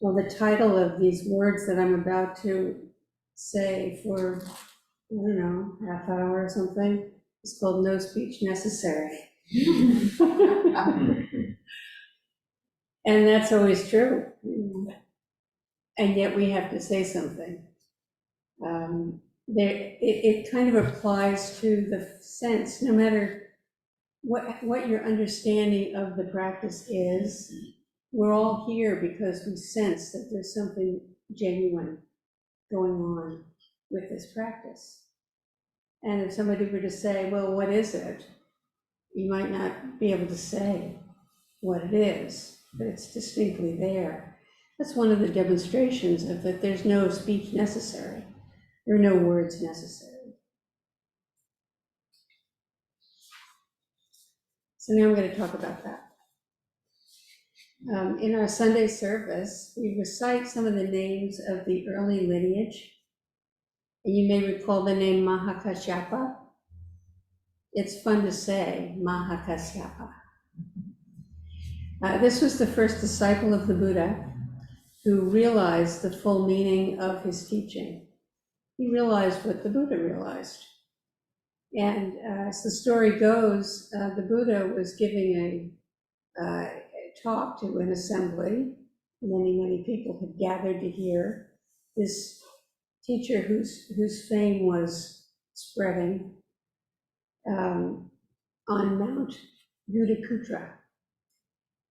Well, the title of these words that I'm about to say for, I don't know, half hour or something is called No Speech Necessary. And that's always true. And yet we have to say something. It kind of applies to the sense, no matter what your understanding of the practice is, we're all here because we sense that there's something genuine going on with this practice. And if somebody were to say, well, what is it? You might not be able to say what it is, but it's distinctly there. That's one of the demonstrations of that there's no speech necessary. There are no words necessary. So now I'm going to talk about that. In our Sunday service, we recite some of the names of the early lineage. And you may recall the name Mahakashyapa. It's fun to say, Mahakashyapa. This was the first disciple of the Buddha who realized the full meaning of his teaching. He realized what the Buddha realized. And as the story goes, the Buddha was giving a talk to an assembly. Many people had gathered to hear this teacher whose fame was spreading on Mount Buddhakutra.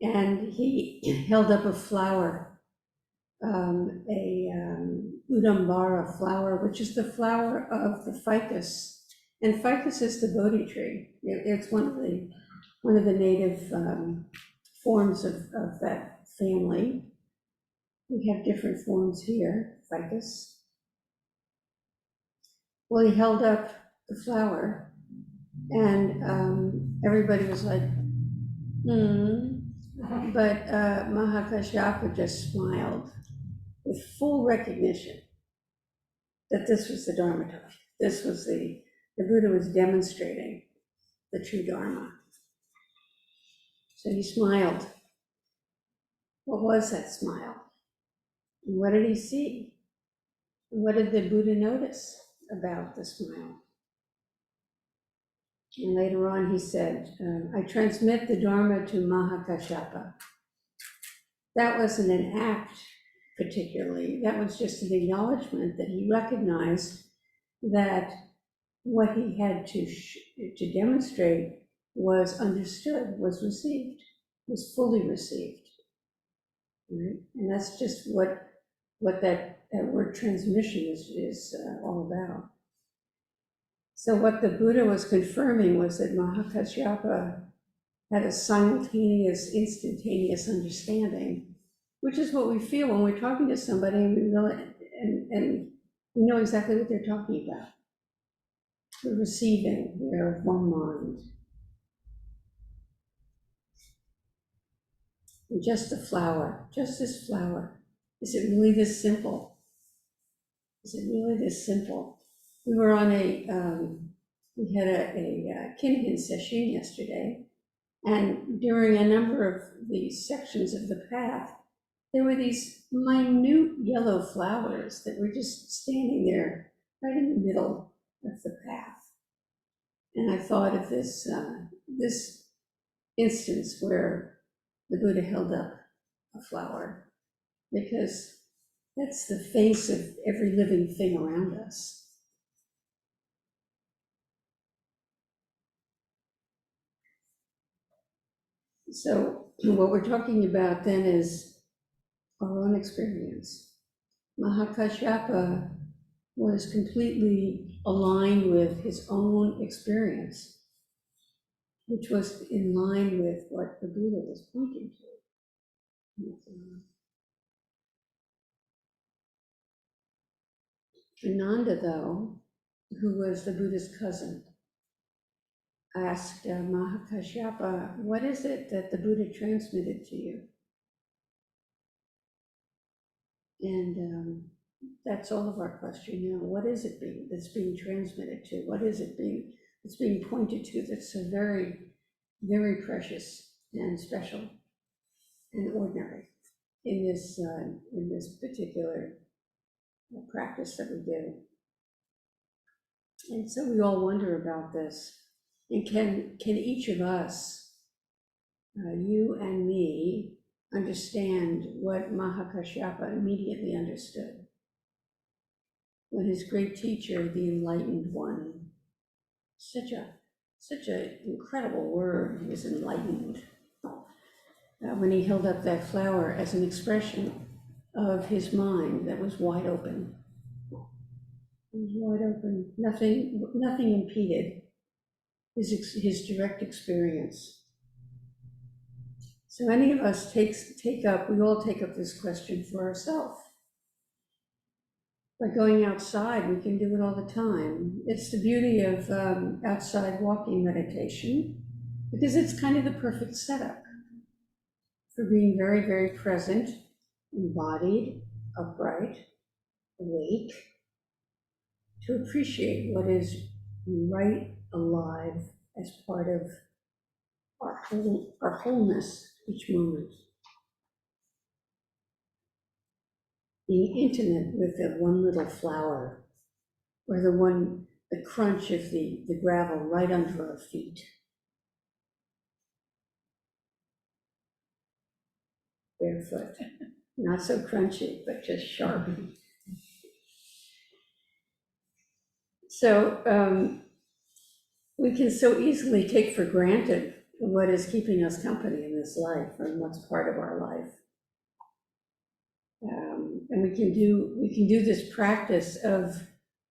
And he held up a flower, Udambara flower, which is the flower of the ficus. And ficus is the Bodhi tree. It's one of the native forms of that family. We have different forms here, ficus. Well, he held up the flower, and everybody was like, But Mahakashyapa just smiled with full recognition that this was the Dharma talk. This was the Buddha was demonstrating the true Dharma. So he smiled. What was that smile? And what did he see? And what did the Buddha notice about the smile? And later on he said, I transmit the Dharma to Mahakashyapa. That wasn't an act particularly, that was just an acknowledgement that he recognized that what he had to demonstrate was understood, was received, was fully received. Right? And that's just what that word transmission is all about. So what the Buddha was confirming was that Mahakashyapa had a simultaneous, instantaneous understanding, which is what we feel when we're talking to somebody and we know exactly what they're talking about. We're receiving, we're of one mind. And just the flower, just this flower. Is it really this simple? Is it really this simple? We were on we had a Kinhin session yesterday, and during a number of these sections of the path, there were these minute yellow flowers that were just standing there right in the middle of the path. And I thought of this instance where the Buddha held up a flower, because that's the face of every living thing around us. So what we're talking about then is our own experience. Mahakashyapa was completely aligned with his own experience, which was in line with what the Buddha was pointing to. Ananda, though, who was the Buddha's cousin, asked Mahakashyapa, what is it that the Buddha transmitted to you? And that's all of our question now. What is it that's being transmitted to? What is it that's being pointed to that's so very, very precious and special and ordinary? in this particular practice that we do. And so we all wonder about this. And can each of us, you and me, understand what Mahakashyapa immediately understood when his great teacher, the enlightened one, such an incredible word, he was enlightened, when he held up that flower as an expression of his mind that was wide open. It was wide open, nothing impeded his direct experience. So any of us we all take up this question for ourselves. By going outside, we can do it all the time. It's the beauty of outside walking meditation, because it's kind of the perfect setup for being very, very present, embodied, upright, awake, to appreciate what is right alive as part of our wholeness each moment. Being intimate with the one little flower, or the crunch of the gravel right under our feet. Barefoot, not so crunchy, but just sharp. So we can so easily take for granted what is keeping us company in this life and what's part of our life. And we can do this practice of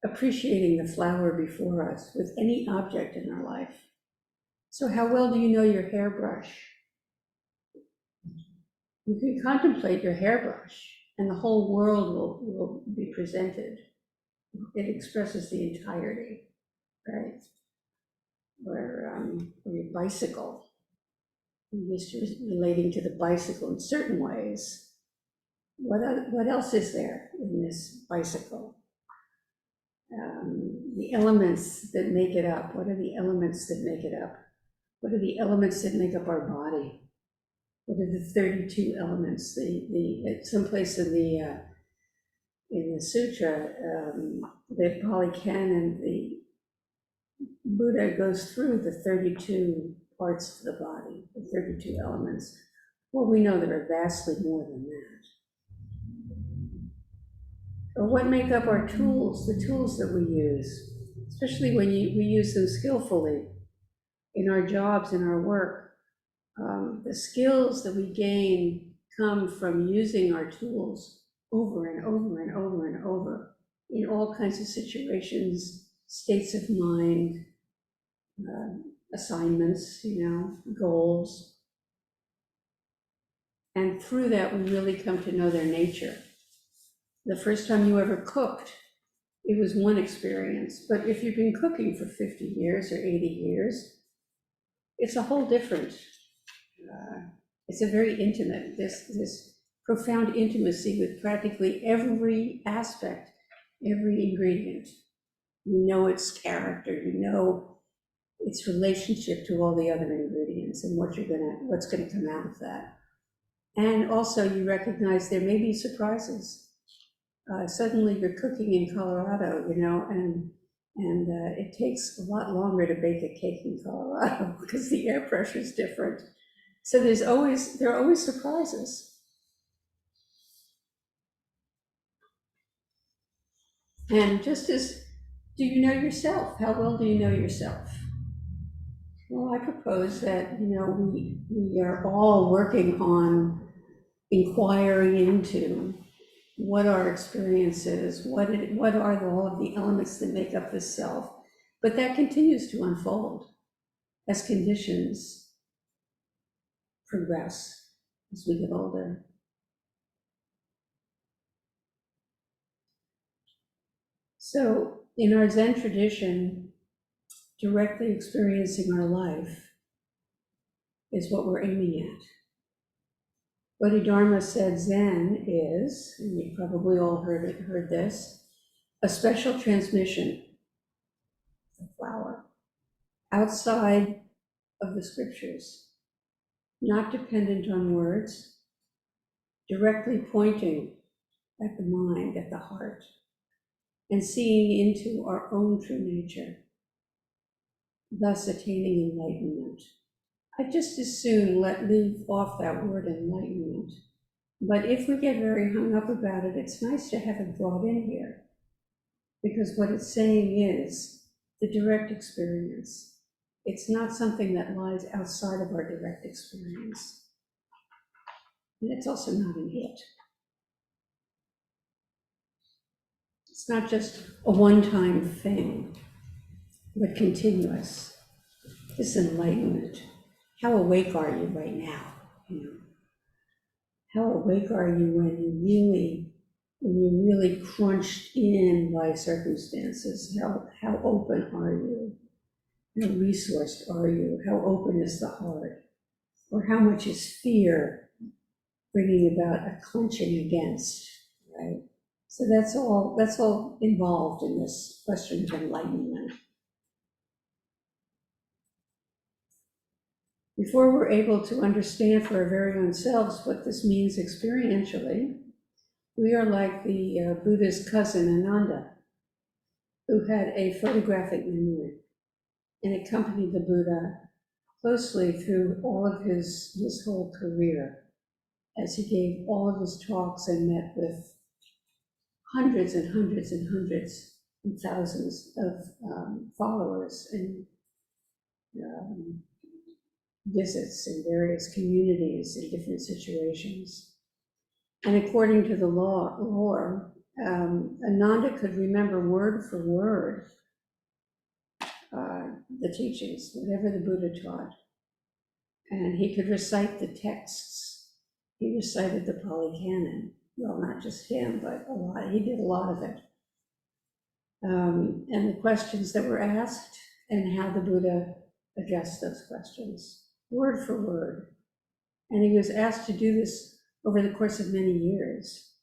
appreciating the flower before us with any object in our life. So how well do you know your hairbrush? You can contemplate your hairbrush and the whole world will be presented. It expresses the entirety, right? Or your bicycle. You're just relating to the bicycle in certain ways. What else is there in this bicycle? The elements that make it up. What are the elements that make it up? What are the elements that make up our body? What are the 32 elements? Someplace in the sutra, the Pali Canon, the Buddha goes through the 32 parts of the body, the 32 elements. Well, we know there are vastly more than that. Or what make up our tools, the tools that we use, especially when we use them skillfully in our jobs, in our work. The skills that we gain come from using our tools over and over and over and over in all kinds of situations, states of mind, assignments, goals. And through that, we really come to know their nature. The first time you ever cooked, it was one experience. But if you've been cooking for 50 years or 80 years, it's a whole different, it's a very intimate, this profound intimacy with practically every aspect, every ingredient. You know its character, you know its relationship to all the other ingredients and what's gonna come out of that. And also you recognize there may be surprises. Suddenly you're cooking in Colorado, and it takes a lot longer to bake a cake in Colorado because the air pressure is different. So there are always surprises. And just as, do you know yourself? How well do you know yourself? Well, I propose that, we are all working on inquiring into what our experience is, what are all of the elements that make up the self. But that continues to unfold as conditions progress as we get older. So in our Zen tradition, directly experiencing our life is what we're aiming at. Bodhidharma said Zen is, and you probably all heard this, a special transmission, the flower, outside of the scriptures, not dependent on words, directly pointing at the mind, at the heart, and seeing into our own true nature, thus attaining enlightenment. I just as soon leave off that word enlightenment. But if we get very hung up about it, it's nice to have it brought in here. Because what it's saying is the direct experience. It's not something that lies outside of our direct experience. And it's also not an it. It's not just a one-time thing, but continuous. This enlightenment. How awake are you right now? You know, how awake are you when you're really crunched in by circumstances? How open are you? How resourced are you? How open is the heart? Or how much is fear bringing about a clenching against, right? So that's all involved in this question of enlightenment. Before we're able to understand for our very own selves what this means experientially, we are like the Buddha's cousin Ananda, who had a photographic memory and accompanied the Buddha closely through all of his whole career, as he gave all of his talks and met with hundreds and hundreds and hundreds and thousands of followers and visits in various communities in different situations. And according to the lore, Ananda could remember word for word the teachings, whatever the Buddha taught. And he could recite the texts. He recited the Pali Canon. Well, not just him, but a lot. He did a lot of it. And the questions that were asked and how the Buddha addressed those questions, word for word. And he was asked to do this over the course of many years.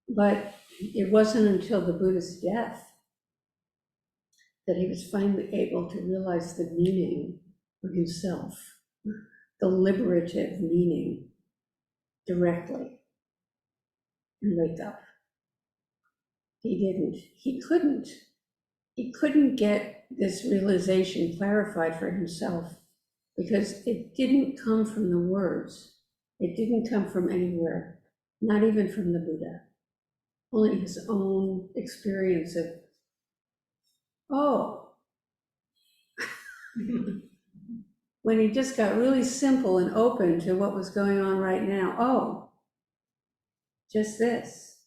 But it wasn't until the Buddha's death that he was finally able to realize the meaning for himself, the liberative meaning directly, and wake up. He couldn't get this realization clarified for himself because it didn't come from the words. It didn't come from anywhere, not even from the Buddha. Only his own experience of, oh, when he just got really simple and open to what was going on right now. Oh, just this.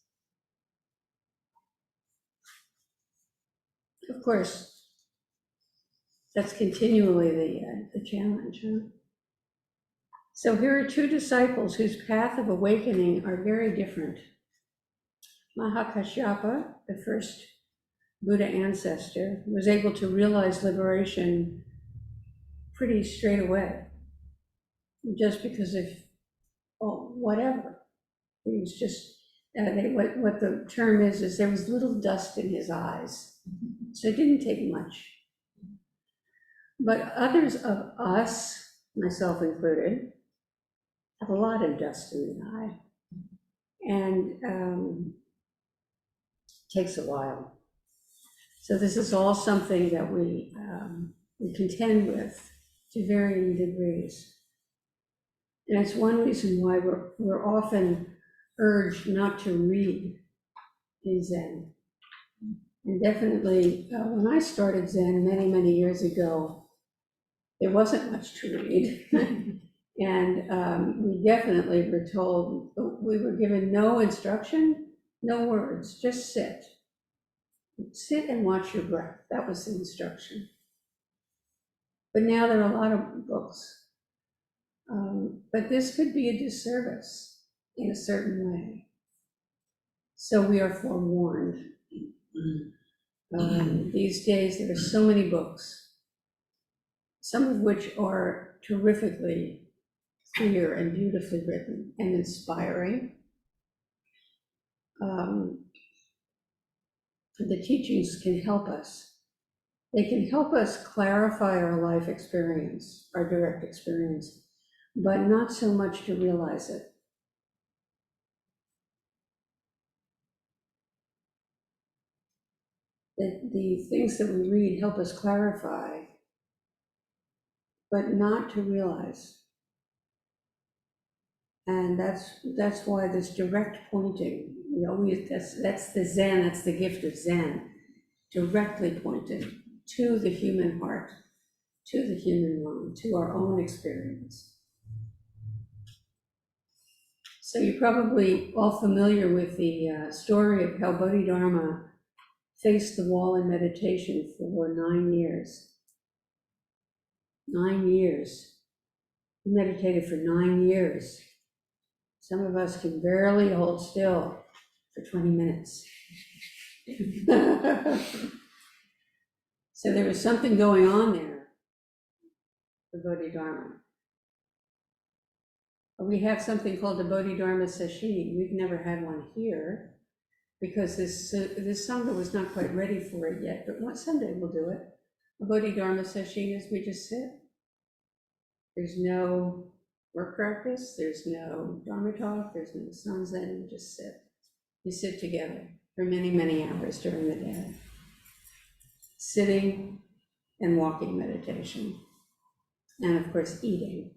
Of course, that's continually the challenge. Huh? So here are two disciples whose path of awakening are very different. Mahakashyapa, the first Buddha ancestor, was able to realize liberation pretty straight away, just because of, oh, whatever. He was just, what the term is there was little dust in his eyes. So it didn't take much. But others of us, myself included, have a lot of dust in the eye. And takes a while. So this is all something that we contend with to varying degrees. And it's one reason why we're often urged not to read in Zen. And definitely, when I started Zen many, many years ago, there wasn't much to read. And we definitely were told, we were given no instruction, no words, just sit. Sit and watch your breath. That was the instruction. But now there are a lot of books. But this could be a disservice in a certain way. So we are forewarned. These days there are so many books, some of which are terrifically clear and beautifully written and inspiring. The teachings can help us. They can help us clarify our life experience, our direct experience, but not so much to realize it. that the things that we read help us clarify, but not to realize. And that's why this direct pointing, we always, that's the Zen, that's the gift of Zen, directly pointing to the human heart, to the human mind, to our own experience. So you're probably all familiar with the story of how Bodhidharma faced the wall in meditation for 9 years. 9 years. He meditated for 9 years. Some of us can barely hold still for 20 minutes. So there was something going on there for Bodhidharma. We have something called the Bodhidharma Session. We've never had one here because this Sangha was not quite ready for it yet, but one Sunday we'll do it. A Bodhidharma Session is we just sit. There's no work practice, there's no Dharma talk, there's no Sanzen, you just sit. You sit together for many, many hours during the day. Sitting and walking meditation. And of course, eating.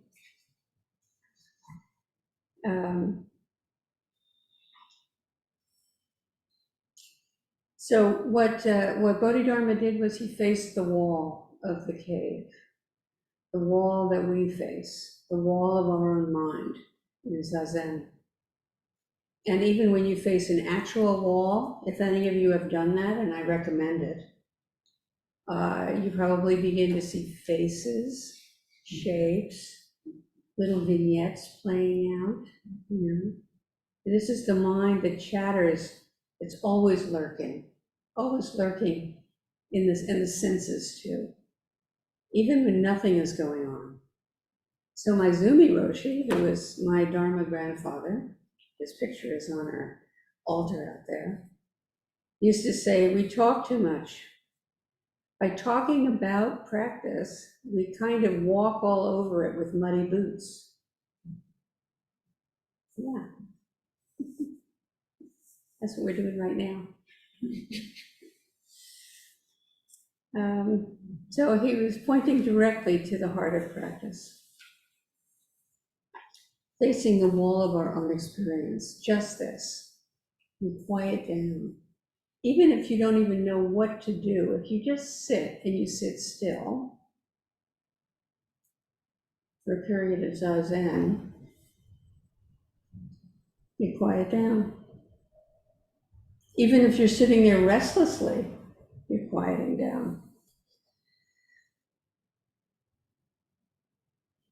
So what Bodhidharma did was he faced the wall of the cave, the wall that we face, the wall of our own mind in Zazen. And even when you face an actual wall, if any of you have done that, and I recommend it, you probably begin to see faces, shapes, little vignettes playing out, you know. This is the mind that chatters. It's always lurking in the senses too, even when nothing is going on. So my Zumi Roshi, who was my Dharma grandfather, his picture is on our altar out there, used to say, we talk too much. By talking about practice, we kind of walk all over it with muddy boots. Yeah. That's what we're doing right now. So he was pointing directly to the heart of practice, facing the wall of our own experience, just this. You quiet down. Even if you don't even know what to do, if you just sit and you sit still for a period of Zazen, you quiet down. Even if you're sitting there restlessly, you're quieting down.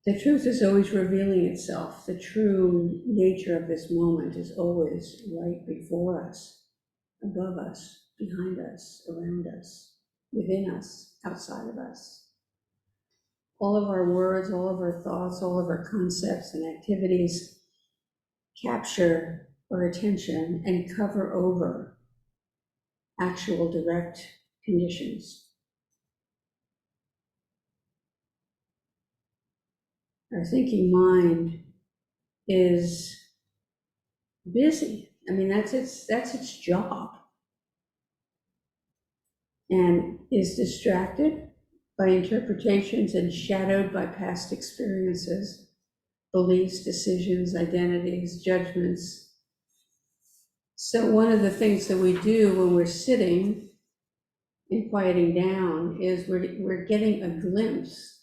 The truth is always revealing itself. The true nature of this moment is always right before us, above us, behind us, around us, within us, outside of us. All of our words, all of our thoughts, all of our concepts and activities capture our attention and cover over actual direct conditions. Our thinking mind is busy. I mean, that's its job. And is distracted by interpretations and shadowed by past experiences, beliefs, decisions, identities, judgments. So one of the things that we do when we're sitting and quieting down is we're getting a glimpse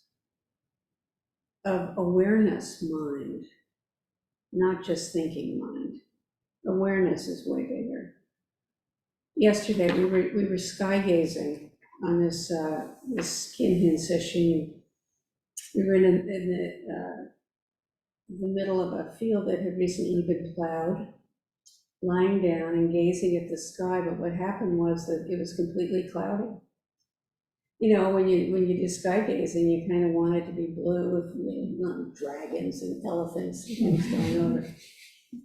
of awareness mind, not just thinking mind. Awareness is way bigger. Yesterday we were sky gazing on this Kinhin session. We were in the middle of a field that had recently been plowed, lying down and gazing at the sky. But what happened was that it was completely cloudy. You know, when you do sky gazing, you kind of want it to be blue with dragons and elephants and things going over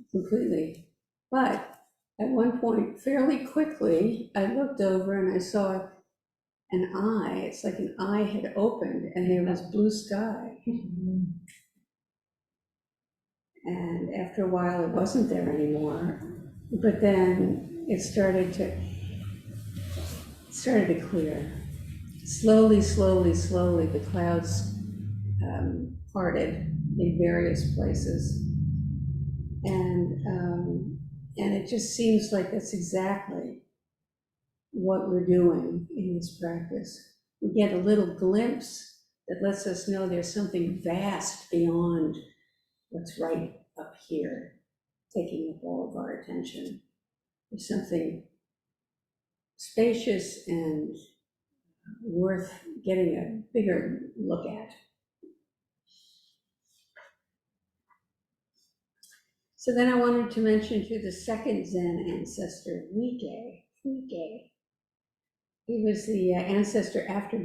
completely. But at one point, fairly quickly, I looked over and I saw an eye. It's like an eye had opened and there was blue sky. And after a while, it wasn't there anymore. But then it started to started to clear. Slowly, slowly, slowly, the clouds parted in various places. And it just seems like that's exactly what we're doing in this practice. We get a little glimpse that lets us know there's something vast beyond what's right up here, taking up all of our attention. There's something spacious and worth getting a bigger look at. So then I wanted to mention to the second Zen ancestor, Wike. He was the ancestor after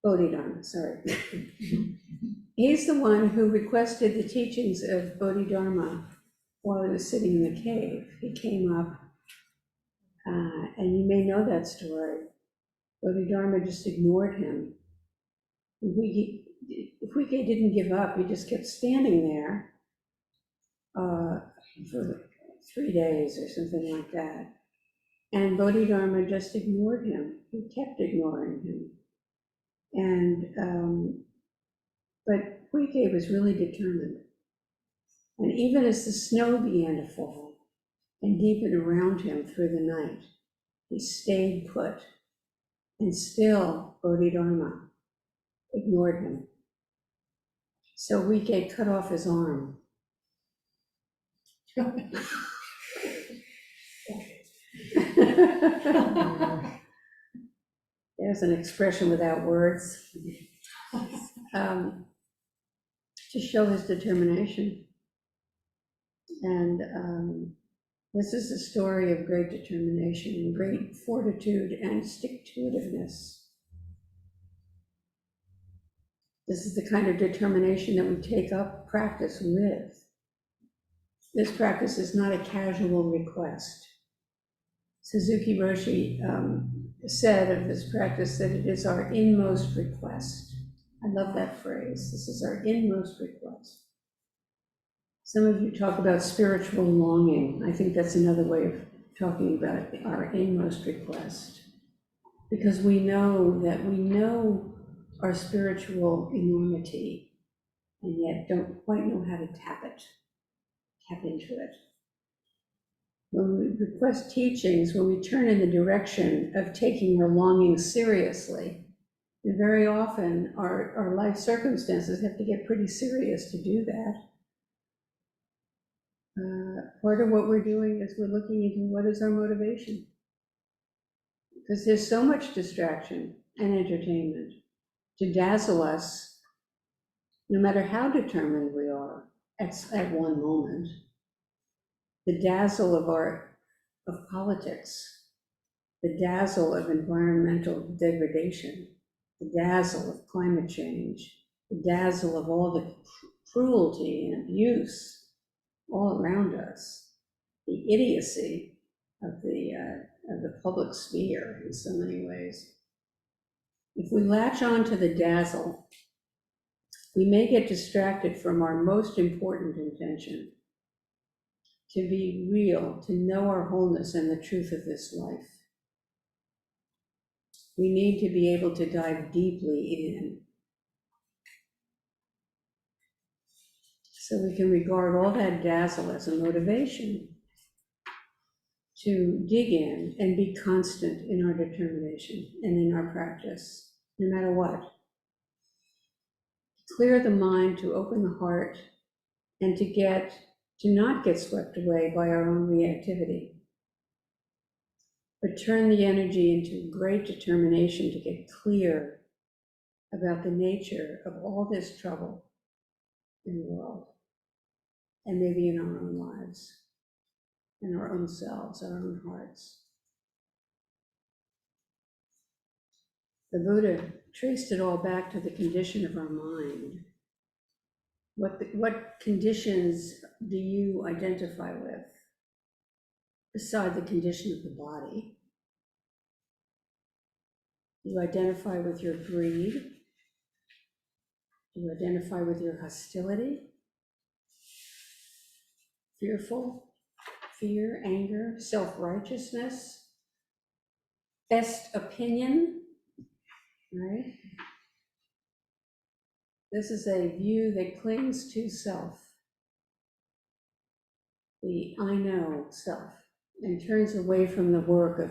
Bodhidharma, sorry. He's the one who requested the teachings of Bodhidharma while he was sitting in the cave. He came up, and you may know that story. Bodhidharma just ignored him. Wike didn't give up, he just kept standing there for 3 days or something like that. And Bodhidharma just ignored him. He kept ignoring him. And, but Wike was really determined. And even as the snow began to fall and deepen around him through the night, he stayed put. And still Bodhidharma ignored him. So Wike cut off his arm. There's an expression without words, to show his determination. And this is a story of great determination and great fortitude and stick-to-itiveness. This is the kind of determination that we take up practice with. This practice is not a casual request. Suzuki Roshi said of this practice that it is our inmost request. I love that phrase. This is our inmost request. Some of you talk about spiritual longing. I think that's another way of talking about our inmost request. Because we know our spiritual enormity, and yet don't quite know how to tap into it. When we request teachings, when we turn in the direction of taking our longing seriously, and very often our life circumstances have to get pretty serious to do that. Part of what we're doing is we're looking into what is our motivation. Because there's so much distraction and entertainment to dazzle us, no matter how determined we are at one moment. The dazzle of politics, the dazzle of environmental degradation, the dazzle of climate change, the dazzle of all the cruelty and abuse all around us, the idiocy of the public sphere in so many ways. If we latch on to the dazzle, we may get distracted from our most important intention, to be real, to know our wholeness and the truth of this life. We need to be able to dive deeply in, so we can regard all that dazzle as a motivation to dig in and be constant in our determination and in our practice, no matter what. Clear the mind, to open the heart, and to not get swept away by our own reactivity, but turn the energy into great determination to get clear about the nature of all this trouble in the world, and maybe in our own lives, in our own selves, our own hearts. The Buddha traced it all back to the condition of our mind. What conditions do you identify with beside the condition of the body? Do you identify with your greed? Do you identify with your hostility? Fearful? fear, anger, self-righteousness, best opinion, right? This is a view that clings to self, the I know self, and turns away from the work of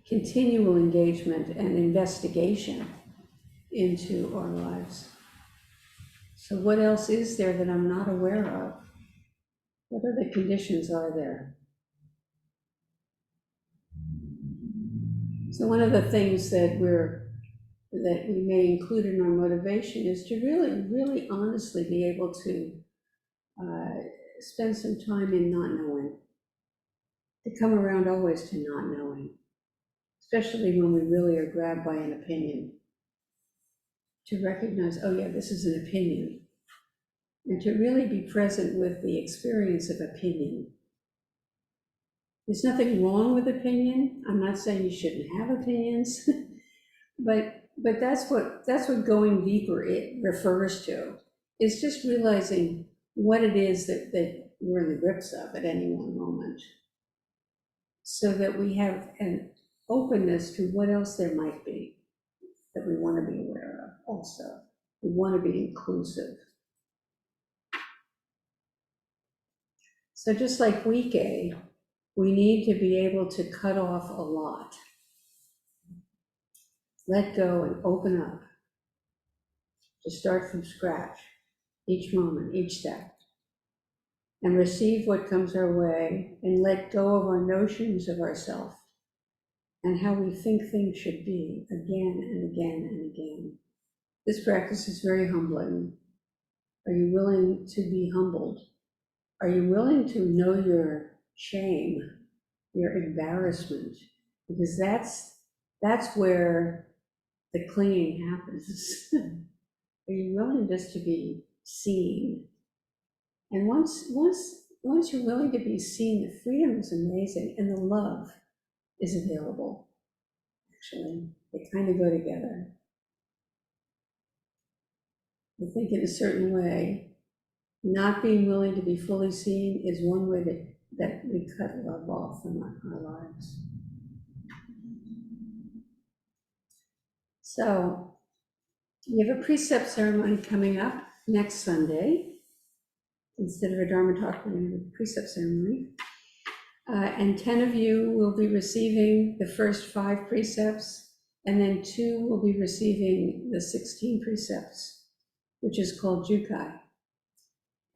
continual engagement and investigation into our lives. So what else is there that I'm not aware of? What other conditions are there? So one of the things that we may include in our motivation is to really honestly be able to spend some time in not knowing, to come around always to not knowing, especially when we really are grabbed by an opinion, to recognize, oh yeah, this is an opinion, and to really be present with the experience of opinion. There's nothing wrong with opinion. I'm not saying you shouldn't have opinions, but that's what going deeper it refers to. It's just realizing what it is that we're in the grips of at any one moment, so that we have an openness to what else there might be that we want to be aware of also. We want to be inclusive. So just like week A, we need to be able to cut off a lot. Let go and open up. To start from scratch, each moment, each step. And receive what comes our way and let go of our notions of ourselves and how we think things should be again and again and again. This practice is very humbling. Are you willing to be humbled? Are you willing to know your shame, your embarrassment? Because that's where the clinging happens. Are you willing just to be seen? And once you're willing to be seen, the freedom is amazing and the love is available. Actually, they kind of go together. I think in a certain way, not being willing to be fully seen is one way that we cut love off from our lives. So we have a precept ceremony coming up next Sunday. Instead of a Dharma talk, we're going to have a precept ceremony. And 10 of you will be receiving the first 5 precepts, and then 2 will be receiving the 16 precepts, which is called Jukai.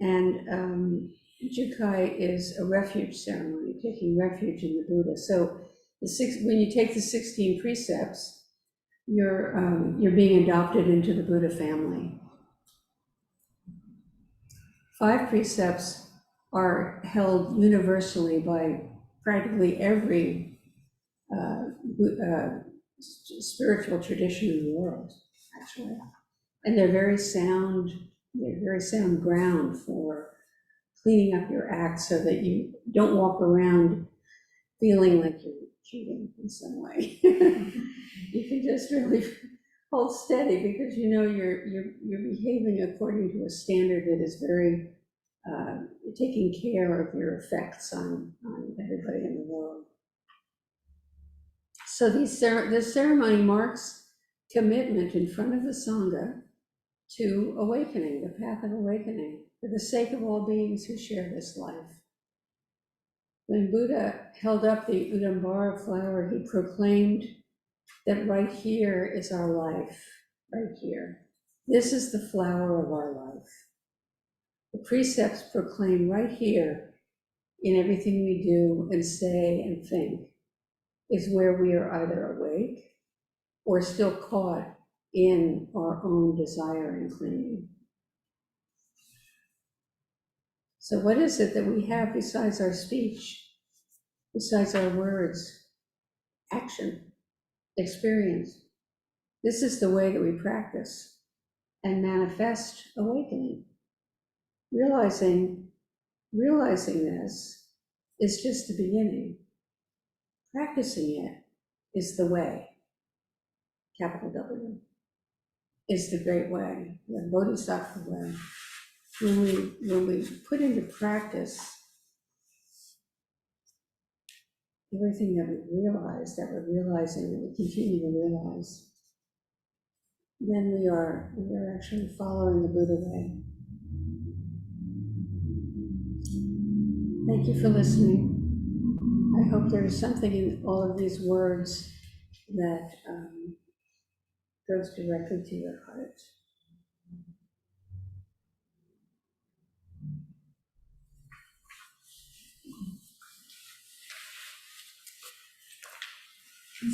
And Jukai is a refuge ceremony, taking refuge in the Buddha. So when you take the 16 precepts, you're being adopted into the Buddha family. 5 precepts are held universally by practically every spiritual tradition in the world, actually. And they're very sound ground for cleaning up your act so that you don't walk around feeling like you're cheating in some way. You can just really hold steady because you know you're behaving according to a standard that is very taking care of your effects on everybody in the world. So this ceremony marks commitment in front of the Sangha to awakening, the path of awakening, for the sake of all beings who share this life. When Buddha held up the Udambara flower, he proclaimed that right here is our life, right here. This is the flower of our life. The precepts proclaim right here, in everything we do and say and think, is where we are either awake or still caught in our own desire and clinging. So what is it that we have besides our speech, besides our words? Action, experience. This is the way that we practice and manifest awakening. Realizing this is just the beginning. Practicing it is the way, capital W, is the great way, the Bodhisattva way. When we put into practice everything that we realize, that we're realizing, that we continue to realize, then we are actually following the Buddha way. Thank you for listening. I hope there is something in all of these words that goes directly to your heart.